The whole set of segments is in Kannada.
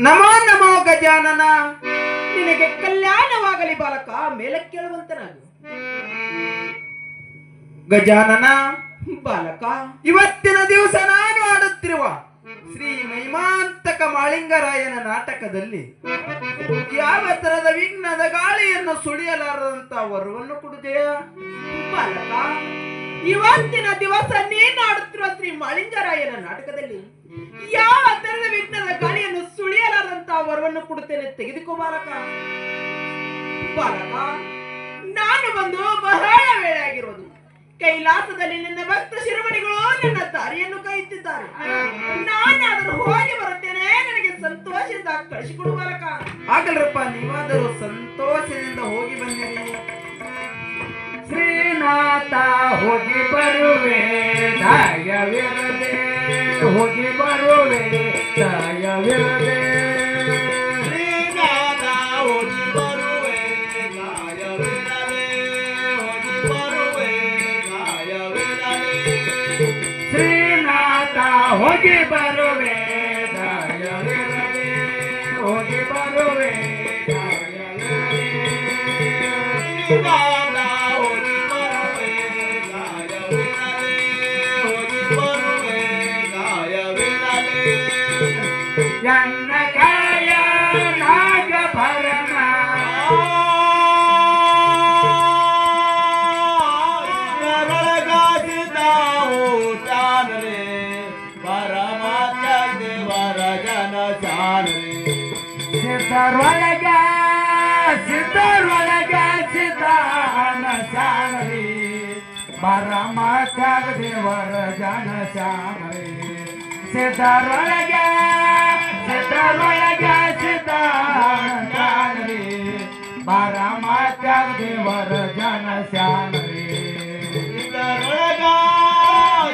ನಮೋ ನಮೋ ಗಜಾನನ, ನಿನಗೆ ಕಲ್ಯಾಣವಾಗಲಿ ಬಾಲಕ, ಮೇಲಕ್ಕೇಳುವಂತನಾಗು. ಗಜಾನನ ಬಾಲಕ, ಇವತ್ತಿನ ದಿವಸ ನಾನು ಆಡುತ್ತಿರುವ ಶ್ರೀ ಮಹಿಮಾಂತಕ ಮಾಳಿಂಗರಾಯನ ನಾಟಕದಲ್ಲಿ ಯಾವ ತರದ ವಿಘ್ನದ ಗಾಳಿಯನ್ನು ಸುಳಿಯಲಾರದಂತ ವರವನ್ನು ಕೊಡುದೆಯ ಬಾಲಕ? ಇವತ್ತಿನ ದಿವಸ ನೀನು ಆಡುತ್ತಿರುವ ಶ್ರೀ ಮಾಳಿಂಗರಾಯನ ನಾಟಕದಲ್ಲಿ ಯಾವ ತರದ ವಿಘ್ನದ ಗಾಳಿಯನ್ನು ಸುಳಿಯಲಾರದಂತ ವರವನ್ನು ಕೊಡುತ್ತೇನೆ, ತೆಗೆದುಕೋ ಬಾಲಕ. ಬಾಲಕ, ನಾನು ಬಂದು ಬಹಳ ವೇಳೆ ಆಗಿರುವುದು. ಕೈಲಾಸದಲ್ಲಿ ನಿನ್ನ ಭಕ್ತ ಶಿರೋಮಣಿಗಳು ನನ್ನ ದಾರಿಯನ್ನು ಕಾಯುತ್ತಿದ್ದಾರೆ. ನಾನಾದರೂ ಹೋಗಿ ಬರುತ್ತೇನೆ, ನನಗೆ ಸಂತೋಷದಿಂದ ಕಳಿಸಿಕೊಡು ಬಾಲಕ. ಆಗಲ್ರಪ್ಪ, ನೀವಾದರೂ ಸಂತೋಷದಿಂದ ಹೋಗಿ ಬನ್ನಿರಿ. ಶ್ರೀನಾಥ ಹೋಗಿ ಬರುವೆ ದಯವಿರದೆ, ಹೋಗಿ ಬರುವೆ ದಯವಿರದೆ. ಶ್ರೀನಾಥ ಹೋಗಿ ಬರುವೆ ದಯವಿರದೆ, ಹೋಗಿ ಬರುವೆ ದಯವಿರದೆ. ಶ್ರೀನಾಥ ಹೋಗಿ ಬರುವೆ ದಯವಿರದೆ, ಹೋಗಿ ಬರುವೆ ದಯವಿರದೆ. ಶ್ರೀನಾಥ ಹೋಗಿ ಬರುವೆ ದಯವಿರದೆ, ಹೋಗಿ ಬರುವೆ ದಯವಿರದೆ. ಎನ್ನ ಕಾಯ ನಾಗಭರಣ ರೊಳಗಾಸಿದ ಊಟಾನರೆ, ಪರಮಾತ್ಮ ದೇವರ ಜನ ಚಾನರೆ. ಸಿದ್ಧರೊಳಗ ಸಿದ್ಧರೊಳಗ ಸಿದ್ಧಾನ ಶಾನರಿ, ಪರಮಾತ್ಮ ದೇವರ ಜನ ಶಾನರಿ. ಸಿದ್ಧರೊಳಗ ಸಿದ್ಧರೊಳಗ ಸಿದ್ಧಾನ ಶಾನರಿ, ಪರಮಾತ್ಮ ದೇವರ ಜನ ಶಾನರಿ. ಇದರೊಳಗ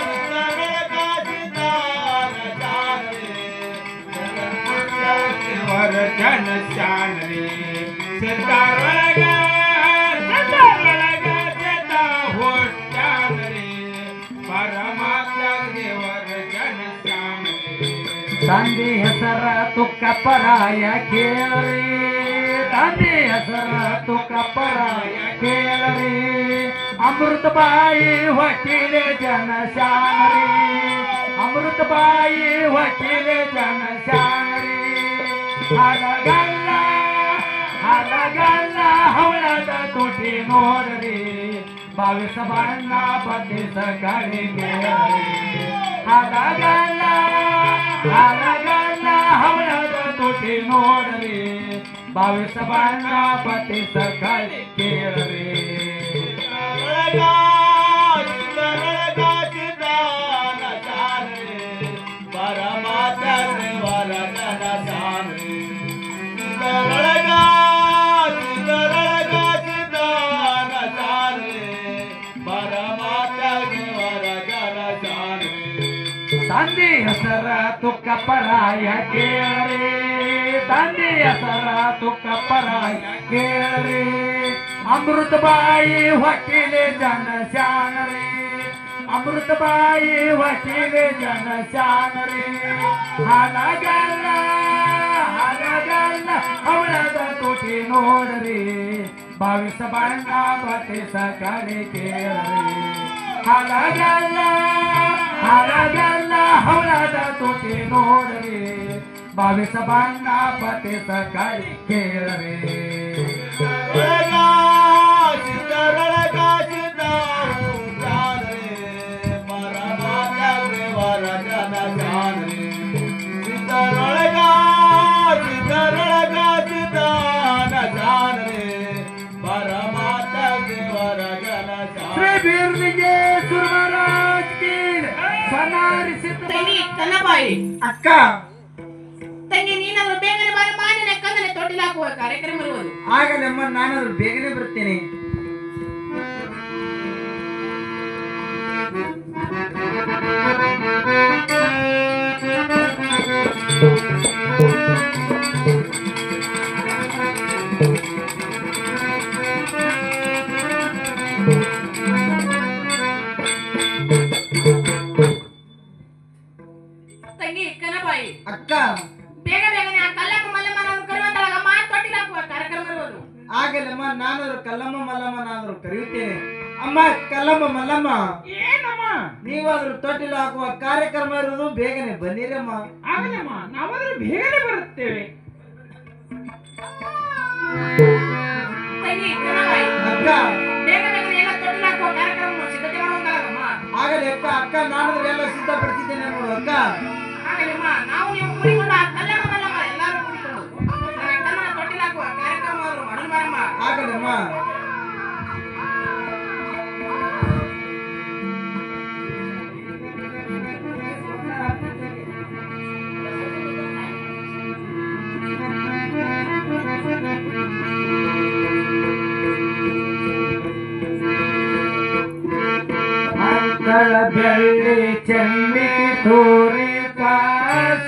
ಇದರೊಳಗ ಸಿದ್ಧಾನ ಚಾನರೆ, ದೇವರ ಜನ ಶಾನರಿ. ಸಿದ್ಧರೊಳಗ ಸಿದ್ಧರೊಳಗ ಸಿದ್ಧ ಹೊಟ್ಟಾನರಿ, ಪರಮಾತ್ಮ ದೇವರ ಜನ ಶಾನರಿ. ತಂದೆ ಹೆಸರ ತುಕ್ಕಪ್ಪರಾಯ ಕೇಳರಿ, ತಂದೆ ಹೆಸರ ತುಕ್ಕಪ್ಪರಾಯ ಕೇಳರಿ. ಅಮೃತ ಬಾಯಿ ವಕೀಲೆ ಜನ ಶಾನರಿ, ಅಮೃತ ಬಾಯಿ ವಕೀಲೆ ಜನ ಶಾನರಿ. ಹರಗಲ್ಲ ಹರಗಲ್ಲ ಹವಳದ ತುಟಿ ನೋಡ್ರಿ, ಬಾವಿಸ ಬಣ್ಣ ಬದ್ದಿಸ ಕಡಿಗೆ. ಹರಗಲ್ಲ ಹರಗಲ್ಲ ಹವಳದ ತುಟಿ ನೋಡ್ರಿ, ಬಾವಿಸ ಬಣ್ಣ ಬದ್ದಿಸ ಕಡಿಗೆ. ಇದರೊಳಗ ಇದರೊಳಗ ಸಿದ್ಧಾನ ಚಾನರೆ, ಪರಮಾತ್ಮ ದೇವರ ಜನ ಚಾನರೆ. ಇದರೊಳಗ ಇದರೊಳಗ ಸಿದ್ಧಾನ ಚಾನರೆ, ಪರಮಾತ್ಮ ದೇವರ ಜನ ಚಾನರೆ. ತಂದೆ ಹೆಸರ ತುಕ್ಕಪ್ಪರಾಯ ಕೇಳರಿ, ತಂದೆ ಹೆಸರ ತುಕ್ಕಪ್ಪರಾಯ ಕೇಳರಿ. ಅಮೃತ ಬಾಯಿ ವಕೀಲೆ ಜನ ಶಾನರಿ, ಅಮೃತ ಬಾಯಿ ವಕೀಲೆ ಜನ ಶಾನರಿ. ಹಲಗಲ್ಲ ಹಲಗಲ್ಲ ಅವಳದ ತುಟಿ ನೋಡ್ರಿ, ಭಾವಿಸ ಬಣ್ಣ ಬತ್ತಿಸ ಕಡೆ ಕೇಳರಿ. ಹಲಗಲ್ಲ ಹಲಗಲ್ಲ ಅವಳದ ತುಟಿ ನೋಡ್ರಿ, ಭಾವಿಸ ಬಣ್ಣ ಬತ್ತಿಸ ಕಡೆ ಕೇಳರಿ. ಇದರೊಳಗ ಇದರೊಳಗ ಸಿದ್ಧಾನ ಬೀರ್ಲಿಗೆ ಸುರಮಹಾರಾಜ್ ಕಿ ಸನಾರಿ ಸಿದ್ಧ ತಂಗಿ ಕನ್ನಬಾಯಿ ಅಕ್ಕ ತಂಗಿ ನೀನಾದ್ರೂ ಬೇಗನೆ ಬಾರಿ ಮಾನಿನ ಕನ್ನನೆ ತೊಟ್ಟಿಲ್ ಹಾಕುವ ಕಾರ್ಯಕ್ರಮ ಇರುವುದು. ಆಗಲಮ್ಮ ನಾನಾದ್ರೂ ಬೇಗನೆ ಬರ್ತೇನೆ. ತಂಗಿ ಕನ್ನಬಾಯಿ ಅಕ್ಕ ಬೇಗ ಬೇಗನೆ ಆ ಕಲ್ಲಮ್ಮ ಮಲ್ಲಮ್ಮನನ್ನು ಕರೆಯುವಂತಹ ಮಾನ್ ತೊಟ್ಟಿಲ್ ಹಾಕುವ ಕಾರ್ಯಕ್ರಮ ಇರುವುದು. ಆಗಲಮ್ಮ ನಾನಾದ್ರೂ ಕಲ್ಲಮ್ಮ ಮಲ್ಲಮ್ಮನಾದ್ರೂ ಕರೆಯುತ್ತೇನೆ. ಅಮ್ಮ ಕಲ್ಲಮ್ಮ ಮಲ್ಲಮ್ಮ ಏನಮ್ಮ ನೀವಾದ್ರೂ ತೊಟ್ಟಿಲು ಹಾಕುವ ಕಾರ್ಯಕ್ರಮ ಇರೋದು, ಬೇಗನೆ ಬನ್ನಿರಮ್ಮ. ಆಗಲಮ್ಮ ನಾವಾದ್ರೂ ಬೇಗನೆ ಬರುತ್ತೇವೆ. ತಂಗಿ ಕನ್ನಬಾಯಿ ಅಕ್ಕ ಬೇಗ ಬೇಗನೆ ಎಲ್ಲ ತೊಟ್ಟಿಲ್ ಹಾಕುವ ಕಾರ್ಯಕ್ರಮ ಸಿದ್ಧತೆ ಮಾಡುವಂತಾಗಮ್ಮ. ಆಗಲೇ ಅಕ್ಕ ಅಕ್ಕ ನಾನಾದ್ರೂ ಎಲ್ಲ ಸಿದ್ಧಪಡಿಸಿದ್ದೇನೆ ನೋಡು ಅಕ್ಕ. ಆಗಲಮ್ಮ ನಾವು ನೀವು ಕೂಡಿಕೊಂಡು ಆ ಕಲ್ಲಮ್ಮ ಮಲ್ಲಮ್ಮ ಎಲ್ಲರೂ ಕೂಡಿಕೊಂಡು ಕನ್ನಡ ತೊಟ್ಟಿಲ್ ಹಾಕುವ ಕಾರ್ಯಕ್ರಮ ಆದ್ರೂ ಮಾಡೋಣ ಬಾರಮ್ಮ. ಆಗಲಮ್ಮ ಅಂಗಳ ಬೆಳ್ಳಿ ಚೆನ್ನಿಗೆ ತೋರಿದ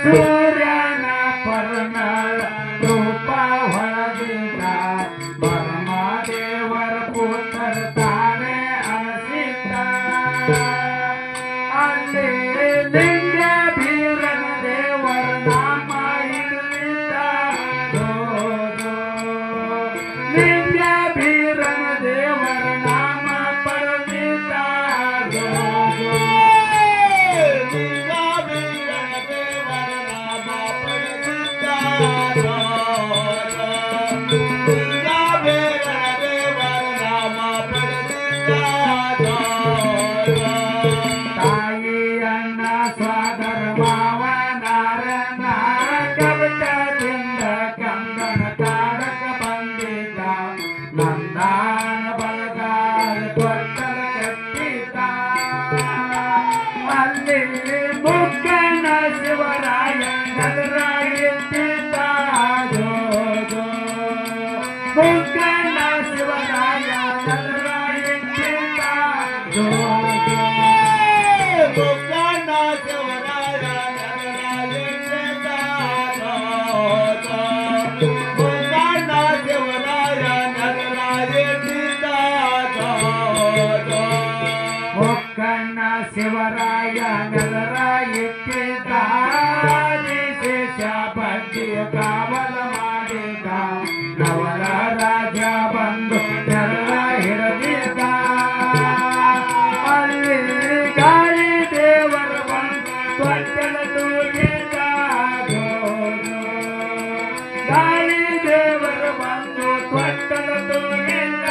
ಸೂರ್ಯನ ಪರ್ಣಳ ರೂಪ ಹೊಳದಿದ ಪರಮದೇವರ ಪುತ್ರ ತಾನೇ ಅನಿಸಿದ್ದ. ಅಲ್ಲಿ ಲಿಂಗ ಬೀರನ ದೇವರ ನಾಮ ಇರಲಿದ್ದ. ಲಿಂಗ ಬೀರನ ದೇವರ ನಾಮ ಪಡೆದಿದ್ದ. ತಾಯಿಯನ್ನ ಸ್ವಾದರ ಮಾವನಾರನ ಕವಚದಿಂದ ಕಂದನ ಕಾಡಕ ಬಂದಿದ್ದ. ನಂದಾನ ಬಲಗಾಲ ಕೊಟ್ಟಲ ಕಟ್ಟಿದ್ದ. ಅಲ್ಲಿ ಮುಕ್ಕನ ಶಿವರಾಯ ನಗರಾಯಿದ್ದ. ಮುಕ್ಕನ ಶಿವರಾಯ ನಗರಾಯಿದ್ದ. ಒಕ್ಕಣ್ಣ ಶಿವರಾಯ ನಗರ ಎತ್ತಿದ. ವಿಶೇಷ ಬಡ್ಡಿಯ ಕಾವಲ ಮಾಡಿದ. ನವಲ ರಾಜ ಬಂದು ನೆರಳ ಹಿಡಿದಿದ್ದ. ಅಲ್ಲಿ ಗಾಳಿ ದೇವರ ಬಂದು ತೊಟ್ಟಲ ತೂಗಿದ. ಗಾಳಿ ದೇವರ ಬಂದು ತೊಟ್ಟಲ ತೂಗಿದ.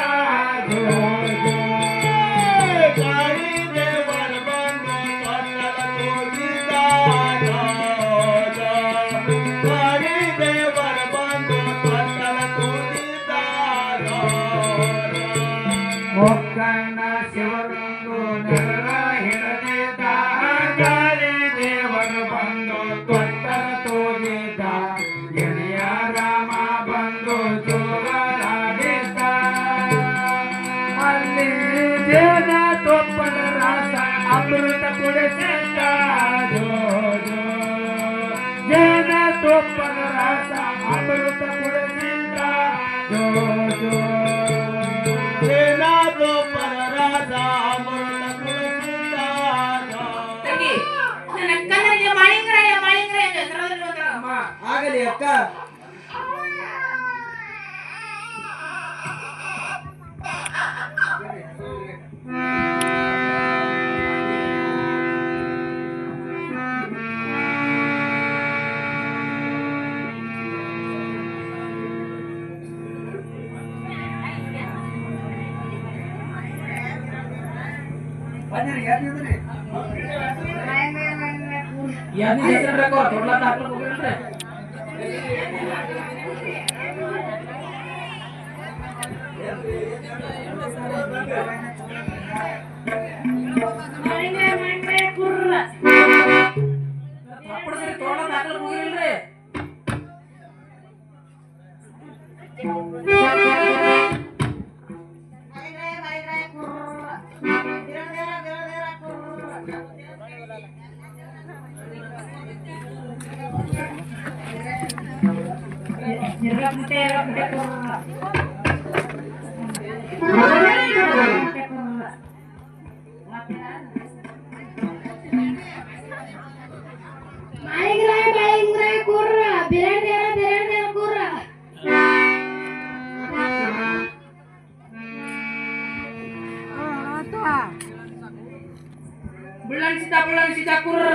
ಒಕ್ಕಣ್ಣ ಶಿವರಂದು ನೆರಳ ಹಿಡಿದಿದ್ದ. ಗಾಳಿ ದೇವರು ಬಂದು ತೊಟ್ಟಲ ತೂಗಿದ. ಗೆಳೆಯ ರಾಮ ಬಂದು ಜೋರಾಡಿದ್ದ. ಅಲ್ಲಿ ಜೇನ ತೊಪ್ಪಲ ರಾಸ ಅಮೃತ ಕುಡಿಸಿದ್ದ. ಜೇನ ತೊಪ್ಪಲ ರಾಸ ಅಮೃತ ಕುಡಿಸಿದ್ದ. ತಂಗಿ ನನ್ನ ಕನ್ನಡಿಗೆ ಮಾಳಿಂಗರಾಯ ಮಾಳಿಂಗರಾಯ ಎಂದು ಹೆಸರಾದಲ್ಲಿರುವಂತಾಗಮ್ಮ. ಆಗಲಿ ಅಕ್ಕ. ಯಾವ್ದು ಹೆಸರು ತೊಡ್ಲ ಹಾಕ್ಲಿಕ್ಕೆ ಹೋಗಿರ್ತಾರೆ. ಥಪ್ಪಡ್ದ್ರಿ ತೋಳ ದಾಖಲೆ ಹೋಗಿಲ್ರಿ बुलंद सीधा कुर्र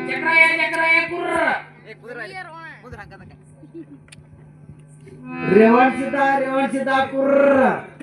चक्राया कुर्र रेवण सीता कुर्र